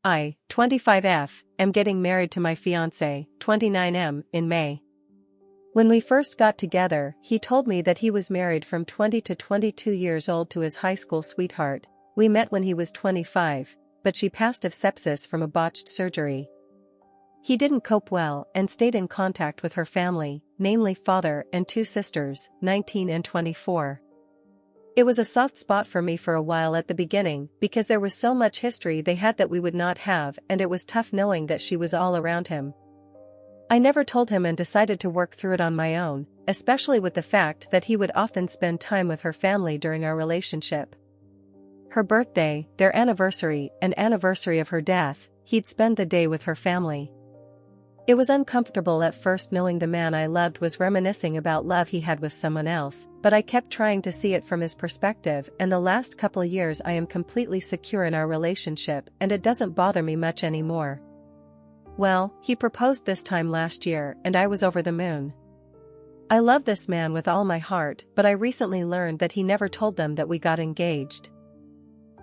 I, 25F, am getting married to my fiancé, 29M, in May. When we first got together, he told me that he was married from 20 to 22 years old to his high school sweetheart. We met when he was 25, but she passed of sepsis from a botched surgery. He didn't cope well and stayed in contact with her family, namely father and two sisters, 19 and 24. It was a soft spot for me for a while at the beginning because there was so much history they had that we would not have, and it was tough knowing that she was all around him. I never told him and decided to work through it on my own, especially with the fact that he would often spend time with her family during our relationship. Her birthday, their anniversary, and anniversary of her death, he'd spend the day with her family. It was uncomfortable at first knowing the man I loved was reminiscing about love he had with someone else, but I kept trying to see it from his perspective, and the last couple years I am completely secure in our relationship and it doesn't bother me much anymore. Well, he proposed this time last year and I was over the moon. I love this man with all my heart, but I recently learned that he never told them that we got engaged.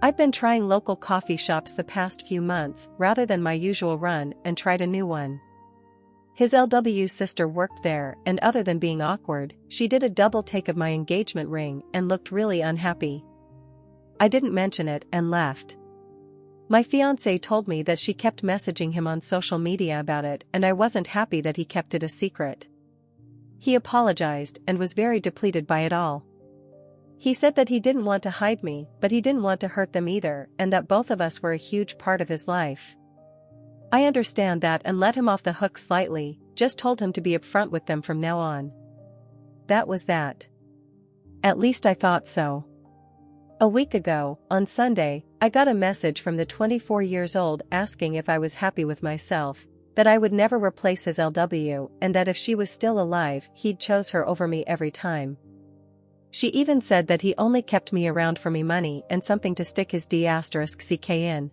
I've been trying local coffee shops the past few months rather than my usual run and tried a new one. His LW's sister worked there, and other than being awkward, she did a double take of my engagement ring and looked really unhappy. I didn't mention it and left. My fiancé told me that she kept messaging him on social media about it, and I wasn't happy that he kept it a secret. He apologized and was very depleted by it all. He said that he didn't want to hide me, but he didn't want to hurt them either, and that both of us were a huge part of his life. I understand that and let him off the hook slightly, just told him to be upfront with them from now on. That was that. At least I thought so. A week ago, on Sunday, I got a message from the 24 years old asking if I was happy with myself, that I would never replace his LW, and that if she was still alive he'd choose her over me every time. She even said that he only kept me around for me money and something to stick his D***ck in.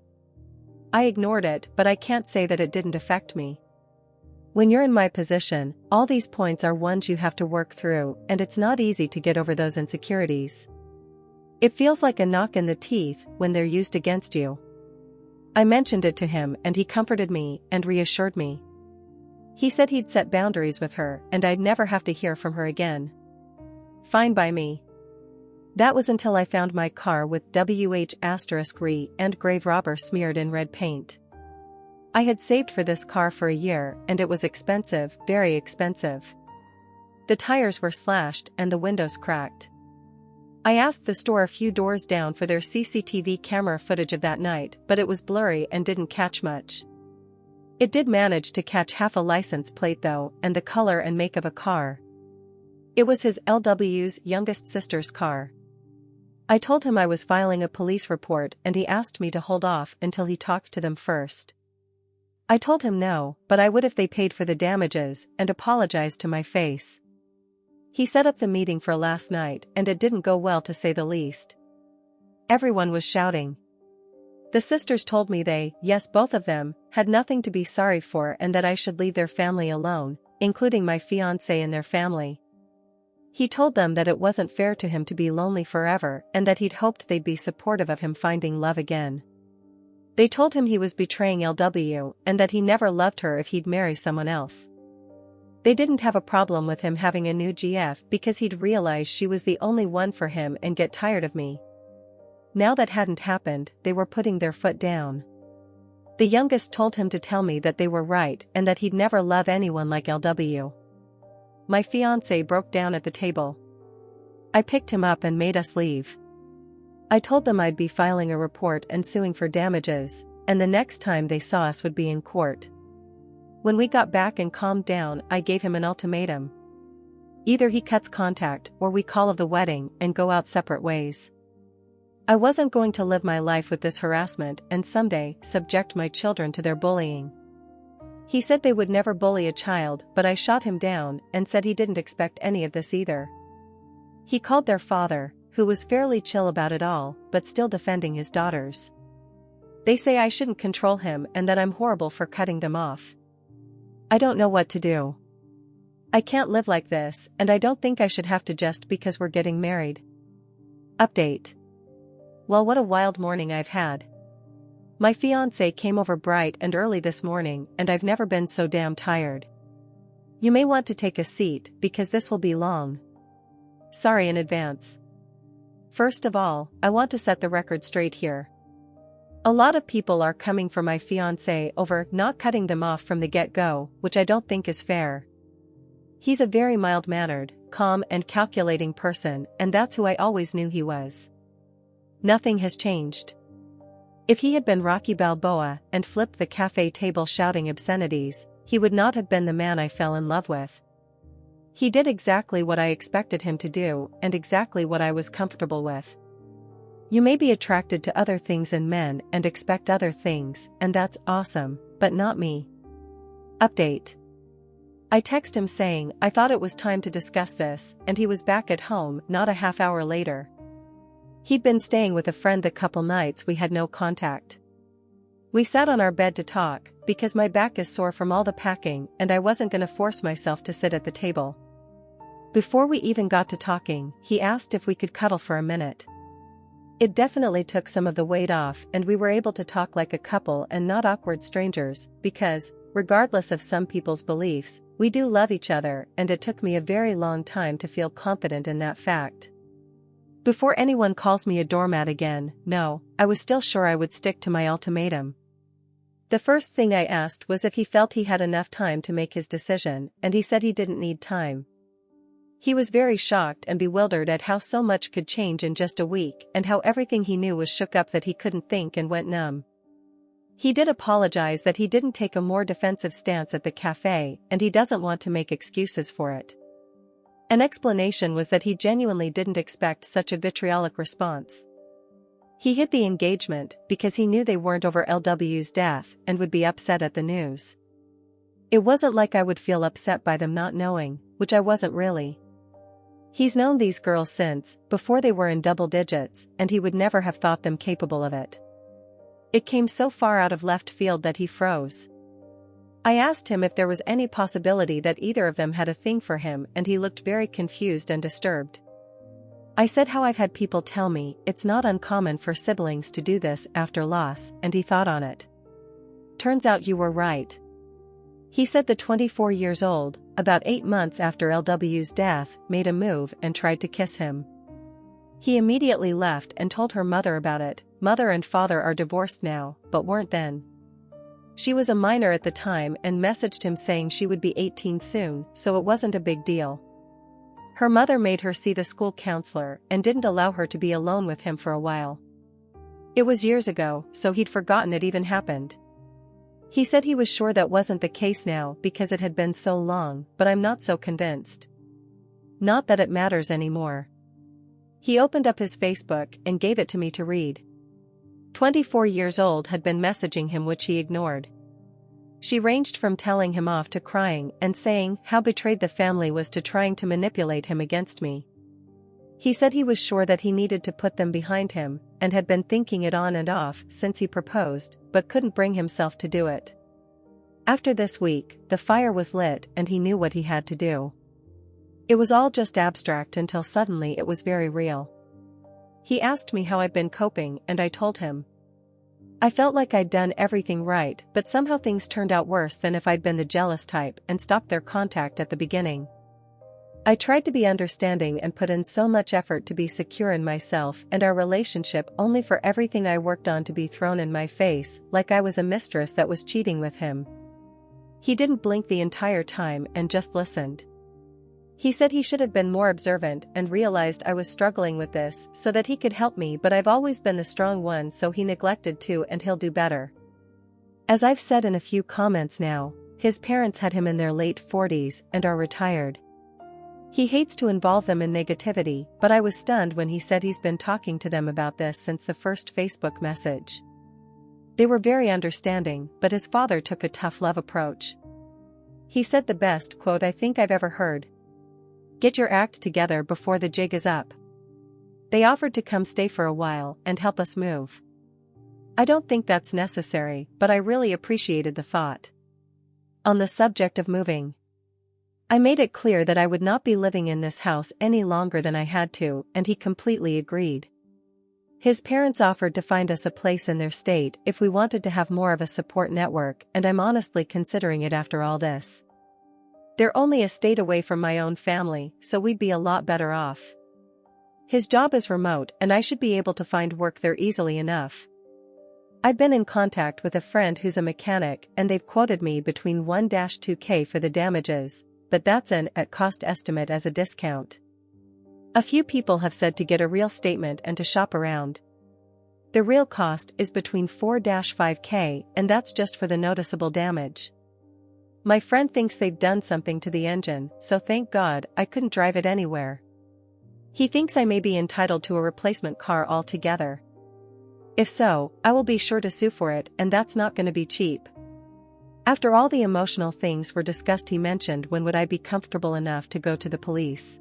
I ignored it, but I can't say that it didn't affect me. When you're in my position, all these points are ones you have to work through, and it's not easy to get over those insecurities. It feels like a knock in the teeth when they're used against you. I mentioned it to him and he comforted me and reassured me. He said he'd set boundaries with her and I'd never have to hear from her again. Fine by me. That was until I found my car with WH**re and grave robber smeared in red paint. I had saved for this car for a year and it was expensive, very expensive. The tires were slashed and the windows cracked. I asked the store a few doors down for their CCTV camera footage of that night, but it was blurry and didn't catch much. It did manage to catch half a license plate though, and the color and make of a car. It was his LW's youngest sister's car. I told him I was filing a police report and he asked me to hold off until he talked to them first. I told him no, but I would if they paid for the damages, and apologized to my face. He set up the meeting for last night and it didn't go well to say the least. Everyone was shouting. The sisters told me they, yes both of them, had nothing to be sorry for and that I should leave their family alone, including my fiancé and their family. He told them that it wasn't fair to him to be lonely forever and that he'd hoped they'd be supportive of him finding love again. They told him he was betraying LW and that he never loved her if he'd marry someone else. They didn't have a problem with him having a new GF because he'd realize she was the only one for him and get tired of me. Now that hadn't happened, they were putting their foot down. The youngest told him to tell me that they were right and that he'd never love anyone like LW. My fiancé broke down at the table. I picked him up and made us leave. I told them I'd be filing a report and suing for damages, and the next time they saw us would be in court. When we got back and calmed down, I gave him an ultimatum. Either he cuts contact or we call off the wedding and go out separate ways. I wasn't going to live my life with this harassment and someday subject my children to their bullying. He said they would never bully a child, but I shot him down and said he didn't expect any of this either. He called their father, who was fairly chill about it all, but still defending his daughters. They say I shouldn't control him and that I'm horrible for cutting them off. I don't know what to do. I can't live like this, and I don't think I should have to just because we're getting married. Update. Well, what a wild morning I've had. My fiancé came over bright and early this morning and I've never been so damn tired. You may want to take a seat because this will be long. Sorry in advance. First of all, I want to set the record straight here. A lot of people are coming for my fiancé over not cutting them off from the get-go, which I don't think is fair. He's a very mild-mannered, calm and calculating person, and that's who I always knew he was. Nothing has changed. If he had been Rocky Balboa and flipped the cafe table shouting obscenities, he would not have been the man I fell in love with. He did exactly what I expected him to do and exactly what I was comfortable with. You may be attracted to other things in men and expect other things, and that's awesome, but not me. Update. I text him saying I thought it was time to discuss this, and he was back at home not a half hour later. He'd been staying with a friend the couple nights we had no contact. We sat on our bed to talk, because my back is sore from all the packing and I wasn't gonna force myself to sit at the table. Before we even got to talking, he asked if we could cuddle for a minute. It definitely took some of the weight off and we were able to talk like a couple and not awkward strangers, because, regardless of some people's beliefs, we do love each other, and it took me a very long time to feel confident in that fact. Before anyone calls me a doormat again, no, I was still sure I would stick to my ultimatum. The first thing I asked was if he felt he had enough time to make his decision, and he said he didn't need time. He was very shocked and bewildered at how so much could change in just a week and how everything he knew was shook up that he couldn't think and went numb. He did apologize that he didn't take a more defensive stance at the cafe, and he doesn't want to make excuses for it. An explanation was that he genuinely didn't expect such a vitriolic response. He hid the engagement because he knew they weren't over LW's death and would be upset at the news. It wasn't like I would feel upset by them not knowing, which I wasn't really. He's known these girls since, before they were in double digits, and he would never have thought them capable of it. It came so far out of left field that he froze. I asked him if there was any possibility that either of them had a thing for him, and he looked very confused and disturbed. I said how I've had people tell me it's not uncommon for siblings to do this after loss, and he thought on it. Turns out you were right. He said the 24 years old, about 8 months after LW's death, made a move and tried to kiss him. He immediately left and told her mother about it. Mother and father are divorced now, but weren't then. She was a minor at the time and messaged him saying she would be 18 soon, so it wasn't a big deal. Her mother made her see the school counselor and didn't allow her to be alone with him for a while. It was years ago, so he'd forgotten it even happened. He said he was sure that wasn't the case now because it had been so long, but I'm not so convinced. Not that it matters anymore. He opened up his Facebook and gave it to me to read. 24 years old had been messaging him, which he ignored. She ranged from telling him off to crying and saying how betrayed the family was to trying to manipulate him against me. He said he was sure that he needed to put them behind him and had been thinking it on and off since he proposed, but couldn't bring himself to do it. After this week, the fire was lit and he knew what he had to do. It was all just abstract until suddenly it was very real. He asked me how I'd been coping, and I told him. I felt like I'd done everything right, but somehow things turned out worse than if I'd been the jealous type and stopped their contact at the beginning. I tried to be understanding and put in so much effort to be secure in myself and our relationship, only for everything I worked on to be thrown in my face, like I was a mistress that was cheating with him. He didn't blink the entire time and just listened. He said he should have been more observant and realized I was struggling with this so that he could help me, but I've always been the strong one, so he neglected to, and he'll do better. As I've said in a few comments now, his parents had him in their late 40s and are retired. He hates to involve them in negativity, but I was stunned when he said he's been talking to them about this since the first Facebook message. They were very understanding, but his father took a tough love approach. He said the best quote I think I've ever heard. Get your act together before the jig is up. They offered to come stay for a while and help us move. I don't think that's necessary, but I really appreciated the thought. On the subject of moving, I made it clear that I would not be living in this house any longer than I had to, and he completely agreed. His parents offered to find us a place in their state if we wanted to have more of a support network, and I'm honestly considering it after all this. They're only a state away from my own family, so we'd be a lot better off. His job is remote and I should be able to find work there easily enough. I've been in contact with a friend who's a mechanic and they've quoted me between 1-2K for the damages, but that's an at-cost estimate as a discount. A few people have said to get a real statement and to shop around. The real cost is between 4-5K, and that's just for the noticeable damage. My friend thinks they've done something to the engine, so thank God I couldn't drive it anywhere. He thinks I may be entitled to a replacement car altogether. If so, I will be sure to sue for it, and that's not going to be cheap. After all the emotional things were discussed, he mentioned when would I be comfortable enough to go to the police.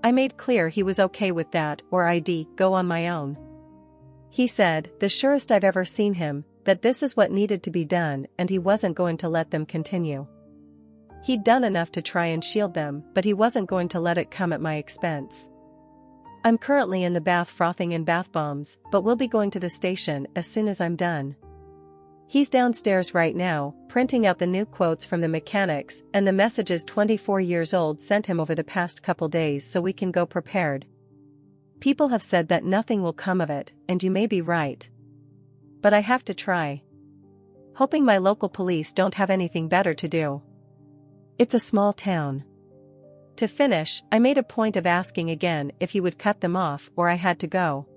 I made clear he was okay with that, or I'd go on my own. He said, the surest I've ever seen him, that this is what needed to be done and he wasn't going to let them continue. He'd done enough to try and shield them, but he wasn't going to let it come at my expense. I'm currently in the bath frothing in bath bombs, but we'll be going to the station as soon as I'm done. He's downstairs right now, printing out the new quotes from the mechanics and the messages 24 years old sent him over the past couple days so we can go prepared. People have said that nothing will come of it, and you may be right. But I have to try. Hoping my local police don't have anything better to do. It's a small town. To finish, I made a point of asking again if he would cut them off or I had to go.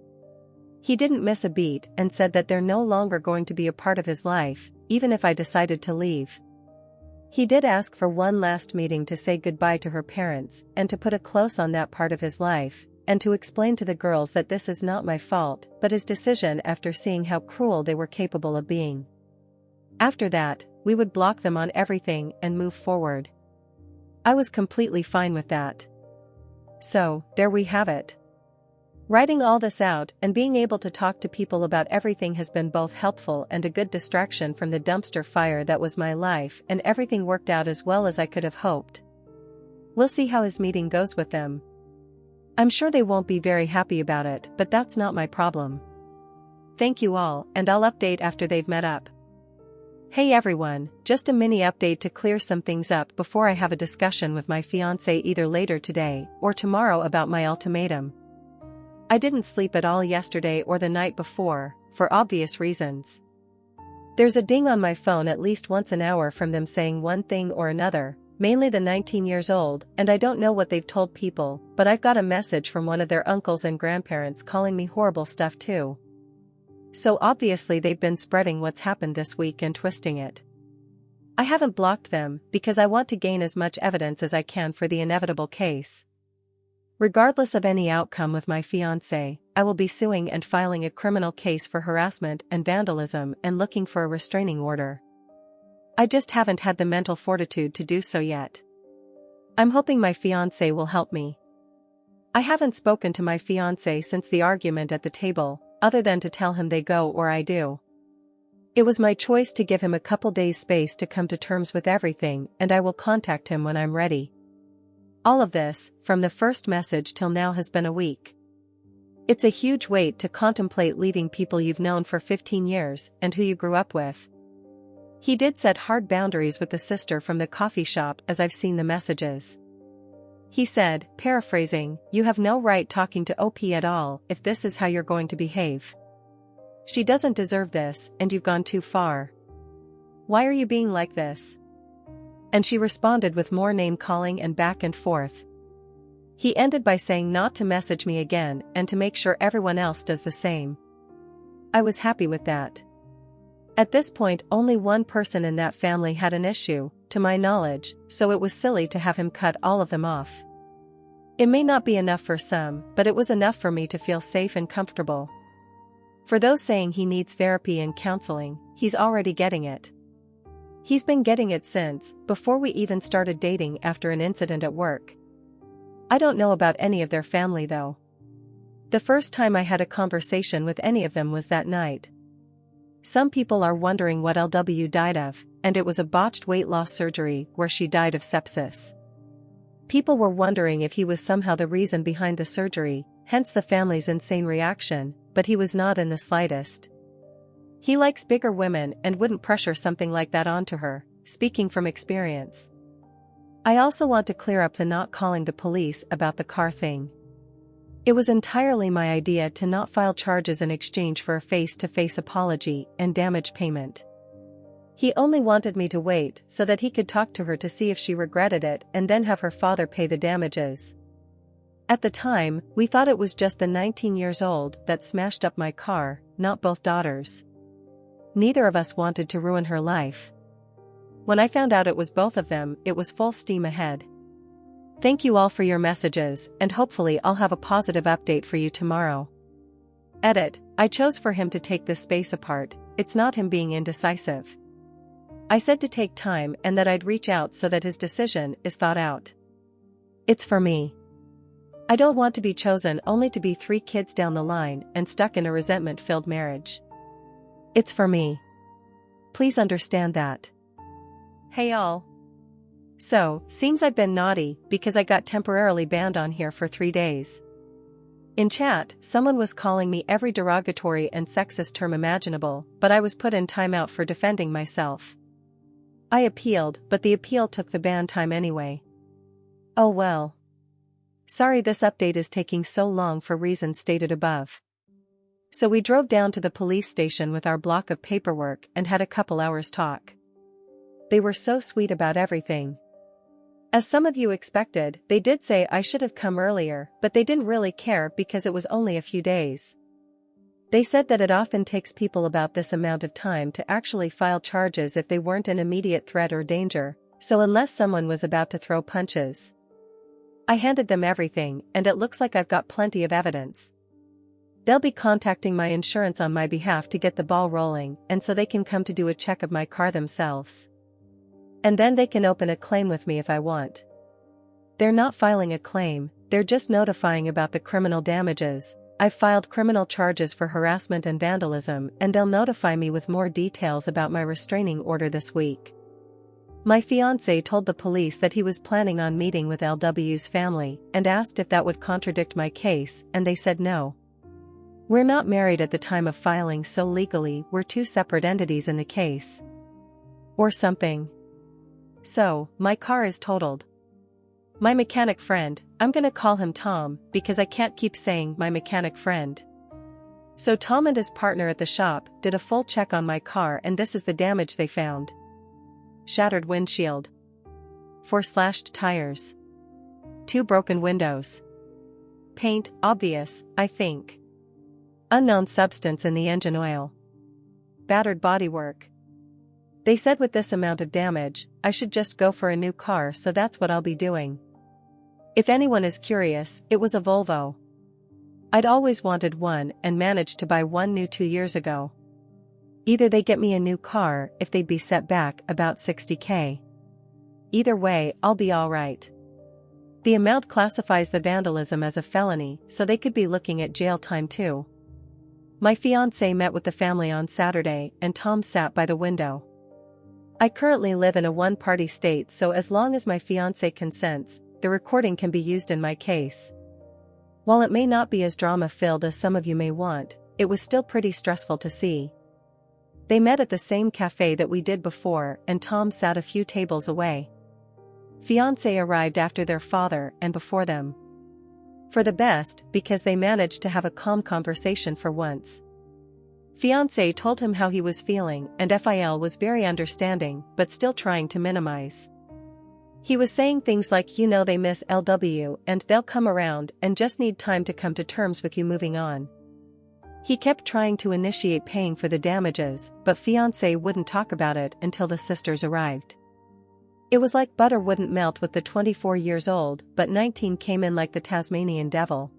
He didn't miss a beat and said that they're no longer going to be a part of his life, even if I decided to leave. He did ask for one last meeting to say goodbye to her parents and to put a close on that part of his life, and to explain to the girls that this is not my fault but his decision after seeing how cruel they were capable of being. After that, we would block them on everything and move forward. I was completely fine with that. So, there we have it. Writing all this out and being able to talk to people about everything has been both helpful and a good distraction from the dumpster fire that was my life, and everything worked out as well as I could have hoped. We'll see how his meeting goes with them. I'm sure they won't be very happy about it, but that's not my problem. Thank you all, and I'll update after they've met up. Hey everyone, just a mini update to clear some things up before I have a discussion with my fiancé either later today or tomorrow about my ultimatum. I didn't sleep at all yesterday or the night before, for obvious reasons. There's a ding on my phone at least once an hour from them saying one thing or another, mainly the 19 years old, and I don't know what they've told people, but I've got a message from one of their uncles and grandparents calling me horrible stuff too. So obviously they've been spreading what's happened this week and twisting it. I haven't blocked them because I want to gain as much evidence as I can for the inevitable case. Regardless of any outcome with my fiancé, I will be suing and filing a criminal case for harassment and vandalism and looking for a restraining order. I just haven't had the mental fortitude to do so yet. I'm hoping my fiancé will help me. I haven't spoken to my fiancé since the argument at the table, other than to tell him they go or I do. It was my choice to give him a couple days space to come to terms with everything, and I will contact him when I'm ready. All of this, from the first message till now, has been a week. It's a huge weight to contemplate leaving people you've known for 15 years and who you grew up with. He did set hard boundaries with the sister from the coffee shop, as I've seen the messages. He said, paraphrasing, "You have no right talking to OP at all if this is how you're going to behave. She doesn't deserve this, and you've gone too far. Why are you being like this?" And she responded with more name-calling and back and forth. He ended by saying not to message me again and to make sure everyone else does the same. I was happy with that. At this point, only one person in that family had an issue, to my knowledge, so it was silly to have him cut all of them off. It may not be enough for some, but it was enough for me to feel safe and comfortable. For those saying he needs therapy and counseling, he's already getting it. He's been getting it since, before we even started dating, after an incident at work. I don't know about any of their family though. The first time I had a conversation with any of them was that night. Some people are wondering what LW died of, and it was a botched weight loss surgery where she died of sepsis. People were wondering if he was somehow the reason behind the surgery, hence the family's insane reaction, but he was not in the slightest. He likes bigger women and wouldn't pressure something like that onto her, speaking from experience. I also want to clear up the not calling the police about the car thing. It was entirely my idea to not file charges in exchange for a face-to-face apology and damage payment. He only wanted me to wait so that he could talk to her to see if she regretted it and then have her father pay the damages. At the time, we thought it was just the 19 years old that smashed up my car, not both daughters. Neither of us wanted to ruin her life. When I found out it was both of them, it was full steam ahead. Thank you all for your messages, and hopefully I'll have a positive update for you tomorrow. Edit, I chose for him to take this space apart, it's not him being indecisive. I said to take time and that I'd reach out so that his decision is thought out. It's for me. I don't want to be chosen only to be 3 kids down the line and stuck in a resentment-filled marriage. It's for me. Please understand that. Hey all. So, seems I've been naughty because I got temporarily banned on here for 3 days. In chat, someone was calling me every derogatory and sexist term imaginable, but I was put in timeout for defending myself. I appealed, but the appeal took the ban time anyway. Oh well. Sorry this update is taking so long for reasons stated above. So we drove down to the police station with our block of paperwork and had a couple hours talk. They were so sweet about everything. As some of you expected, they did say I should have come earlier, but they didn't really care because it was only a few days. They said that it often takes people about this amount of time to actually file charges if they weren't an immediate threat or danger, so unless someone was about to throw punches. I handed them everything, and it looks like I've got plenty of evidence. They'll be contacting my insurance on my behalf to get the ball rolling, and so they can come to do a check of my car themselves. And then they can open a claim with me if I want. They're not filing a claim, they're just notifying about the criminal damages. I've filed criminal charges for harassment and vandalism, and they'll notify me with more details about my restraining order this week. My fiancé told the police that he was planning on meeting with LW's family and asked if that would contradict my case, and they said no. We're not married at the time of filing, so legally we're 2 separate entities in the case. Or something. So, my car is totaled. My mechanic friend, I'm gonna call him Tom because I can't keep saying my mechanic friend. So Tom and his partner at the shop did a full check on my car, and this is the damage they found. Shattered windshield. 4 slashed tires. 2 broken windows. Paint, obvious, I think. Unknown substance in the engine oil. Battered bodywork. They said with this amount of damage, I should just go for a new car, so that's what I'll be doing. If anyone is curious, it was a Volvo. I'd always wanted one and managed to buy one new 2 years ago. Either they get me a new car if they'd be set back about $60,000. Either way, I'll be alright. The amount classifies the vandalism as a felony, so they could be looking at jail time too. My fiancé met with the family on Saturday, and Tom sat by the window. I currently live in a one-party state, so as long as my fiancé consents, the recording can be used in my case. While it may not be as drama-filled as some of you may want, it was still pretty stressful to see. They met at the same cafe that we did before, and Tom sat a few tables away. Fiancé arrived after their father and before them. For the best, because they managed to have a calm conversation for once. Fiancé told him how he was feeling, and FIL was very understanding, but still trying to minimize. He was saying things like, you know, they miss LW and they'll come around and just need time to come to terms with you moving on. He kept trying to initiate paying for the damages, but Fiancé wouldn't talk about it until the sisters arrived. It was like butter wouldn't melt with the 24 years old, but 19 came in like the Tasmanian devil.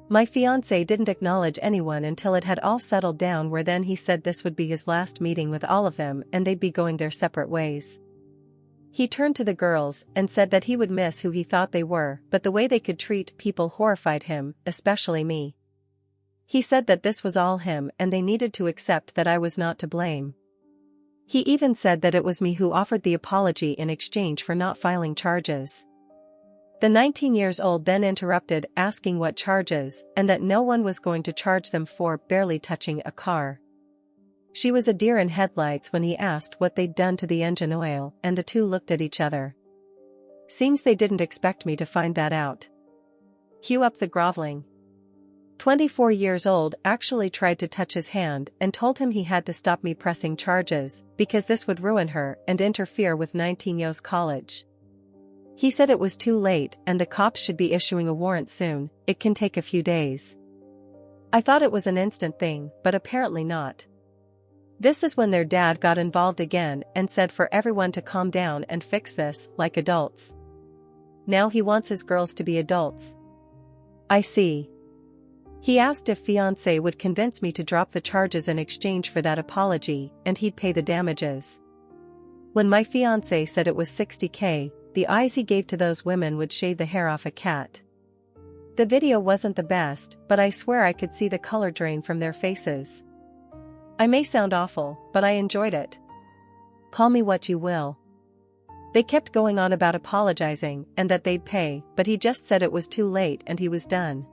My fiancé didn't acknowledge anyone until it had all settled down, where then he said this would be his last meeting with all of them and they'd be going their separate ways. He turned to the girls and said that he would miss who he thought they were, but the way they could treat people horrified him, especially me. He said that this was all him and they needed to accept that I was not to blame. He even said that it was me who offered the apology in exchange for not filing charges. The 19 years old then interrupted, asking what charges, and that no one was going to charge them for barely touching a car. She was a deer in headlights when he asked what they'd done to the engine oil, and the two looked at each other. Seems they didn't expect me to find that out. Cue up the groveling. 24 years old actually tried to touch his hand and told him he had to stop me pressing charges, because this would ruin her and interfere with 19-years college. He said it was too late and the cops should be issuing a warrant soon, it can take a few days. I thought it was an instant thing, but apparently not. This is when their dad got involved again and said for everyone to calm down and fix this, like adults. Now he wants his girls to be adults. I see. He asked if Fiancé would convince me to drop the charges in exchange for that apology, and he'd pay the damages. When my fiancé said it was $60K, the eyes he gave to those women would shave the hair off a cat. The video wasn't the best, but I swear I could see the color drain from their faces. I may sound awful, but I enjoyed it. Call me what you will. They kept going on about apologizing and that they'd pay, but he just said it was too late and he was done.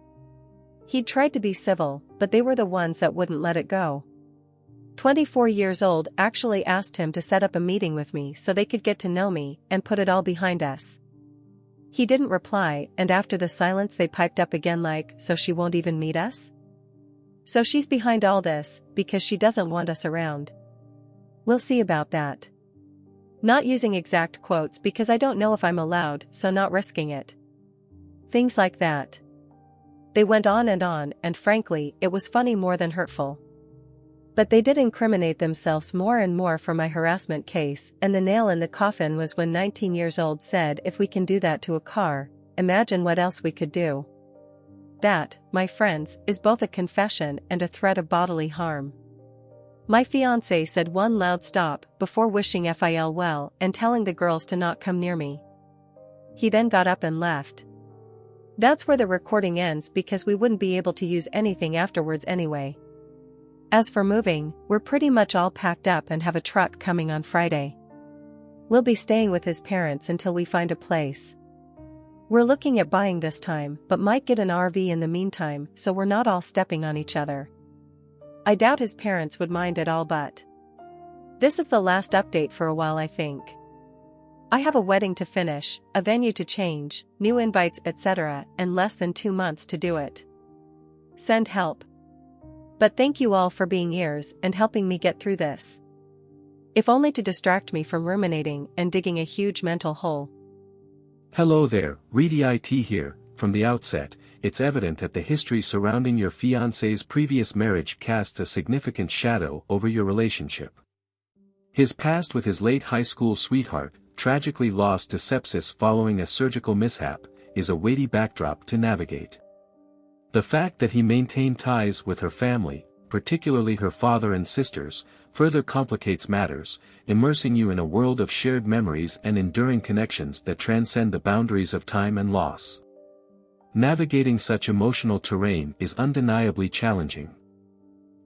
He'd tried to be civil, but they were the ones that wouldn't let it go. 24 years old actually asked him to set up a meeting with me so they could get to know me and put it all behind us. He didn't reply, and after the silence they piped up again like, so she won't even meet us? So she's behind all this, because she doesn't want us around. We'll see about that. Not using exact quotes because I don't know if I'm allowed, so not risking it. Things like that. They went on, and frankly, it was funny more than hurtful. But they did incriminate themselves more and more for my harassment case, and the nail in the coffin was when 19 years old said if we can do that to a car, imagine what else we could do. That, my friends, is both a confession and a threat of bodily harm. My fiancé said one loud stop before wishing Phil well and telling the girls to not come near me. He then got up and left. That's where the recording ends because we wouldn't be able to use anything afterwards anyway. As for moving, we're pretty much all packed up and have a truck coming on Friday. We'll be staying with his parents until we find a place. We're looking at buying this time, but might get an RV in the meantime so we're not all stepping on each other. I doubt his parents would mind at all, but this is the last update for a while, I think. I have a wedding to finish, a venue to change, new invites, etc., and less than 2 months to do it. Send help. But thank you all for being ears and helping me get through this. If only to distract me from ruminating and digging a huge mental hole. Hello there, Reedy IT here. From the outset, it's evident that the history surrounding your fiancé's previous marriage casts a significant shadow over your relationship. His past with his late high school sweetheart, tragically lost to sepsis following a surgical mishap, is a weighty backdrop to navigate. The fact that he maintained ties with her family, particularly her father and sisters, further complicates matters, immersing you in a world of shared memories and enduring connections that transcend the boundaries of time and loss. Navigating such emotional terrain is undeniably challenging.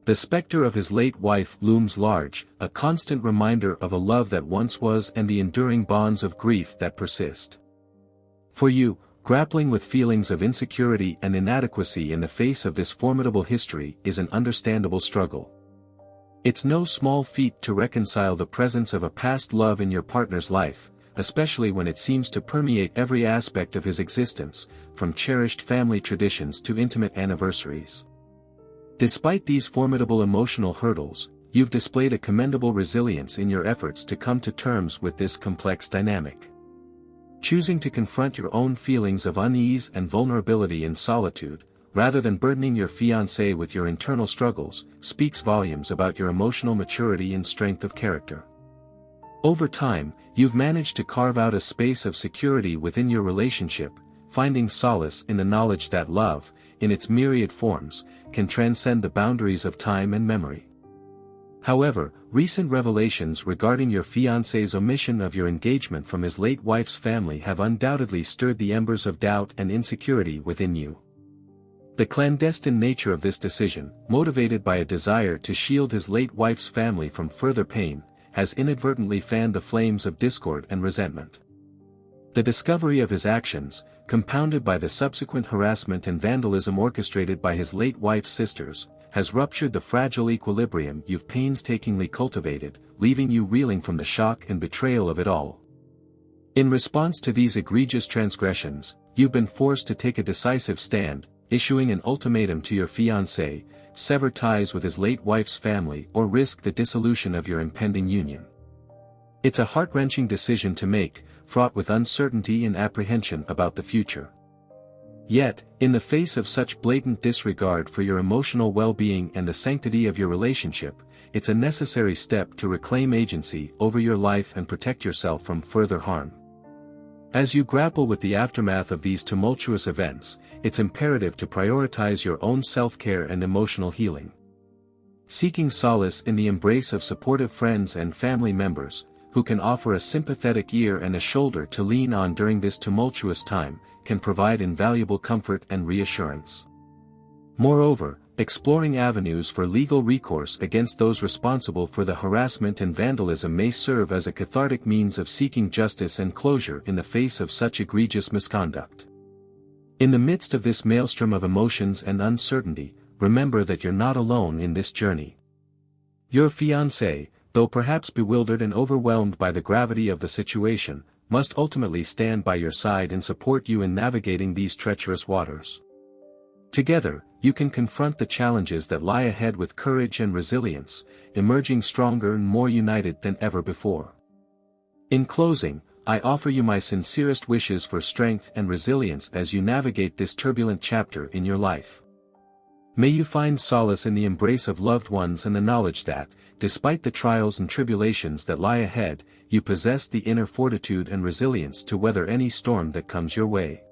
The specter of his late wife looms large, a constant reminder of a love that once was and the enduring bonds of grief that persist. For you, grappling with feelings of insecurity and inadequacy in the face of this formidable history is an understandable struggle. It's no small feat to reconcile the presence of a past love in your partner's life, especially when it seems to permeate every aspect of his existence, from cherished family traditions to intimate anniversaries. Despite these formidable emotional hurdles, you've displayed a commendable resilience in your efforts to come to terms with this complex dynamic. Choosing to confront your own feelings of unease and vulnerability in solitude, rather than burdening your fiancé with your internal struggles, speaks volumes about your emotional maturity and strength of character. Over time, you've managed to carve out a space of security within your relationship, finding solace in the knowledge that love, in its myriad forms, can transcend the boundaries of time and memory. However, recent revelations regarding your fiancé's omission of your engagement from his late wife's family have undoubtedly stirred the embers of doubt and insecurity within you. The clandestine nature of this decision, motivated by a desire to shield his late wife's family from further pain, has inadvertently fanned the flames of discord and resentment. The discovery of his actions, compounded by the subsequent harassment and vandalism orchestrated by his late wife's sisters, has ruptured the fragile equilibrium you've painstakingly cultivated, leaving you reeling from the shock and betrayal of it all. In response to these egregious transgressions, you've been forced to take a decisive stand, issuing an ultimatum to your fiancé: sever ties with his late wife's family or risk the dissolution of your impending union. It's a heart-wrenching decision to make, fraught with uncertainty and apprehension about the future. Yet, in the face of such blatant disregard for your emotional well-being and the sanctity of your relationship, it's a necessary step to reclaim agency over your life and protect yourself from further harm. As you grapple with the aftermath of these tumultuous events, it's imperative to prioritize your own self-care and emotional healing. Seeking solace in the embrace of supportive friends and family members, who can offer a sympathetic ear and a shoulder to lean on during this tumultuous time, can provide invaluable comfort and reassurance. Moreover, exploring avenues for legal recourse against those responsible for the harassment and vandalism may serve as a cathartic means of seeking justice and closure in the face of such egregious misconduct. In the midst of this maelstrom of emotions and uncertainty, remember that you're not alone in this journey. Your fiancé, though perhaps bewildered and overwhelmed by the gravity of the situation, must ultimately stand by your side and support you in navigating these treacherous waters. Together, you can confront the challenges that lie ahead with courage and resilience, emerging stronger and more united than ever before. In closing, I offer you my sincerest wishes for strength and resilience as you navigate this turbulent chapter in your life. May you find solace in the embrace of loved ones and the knowledge that, despite the trials and tribulations that lie ahead, you possess the inner fortitude and resilience to weather any storm that comes your way.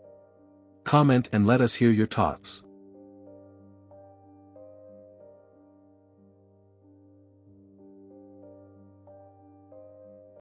Comment and let us hear your thoughts.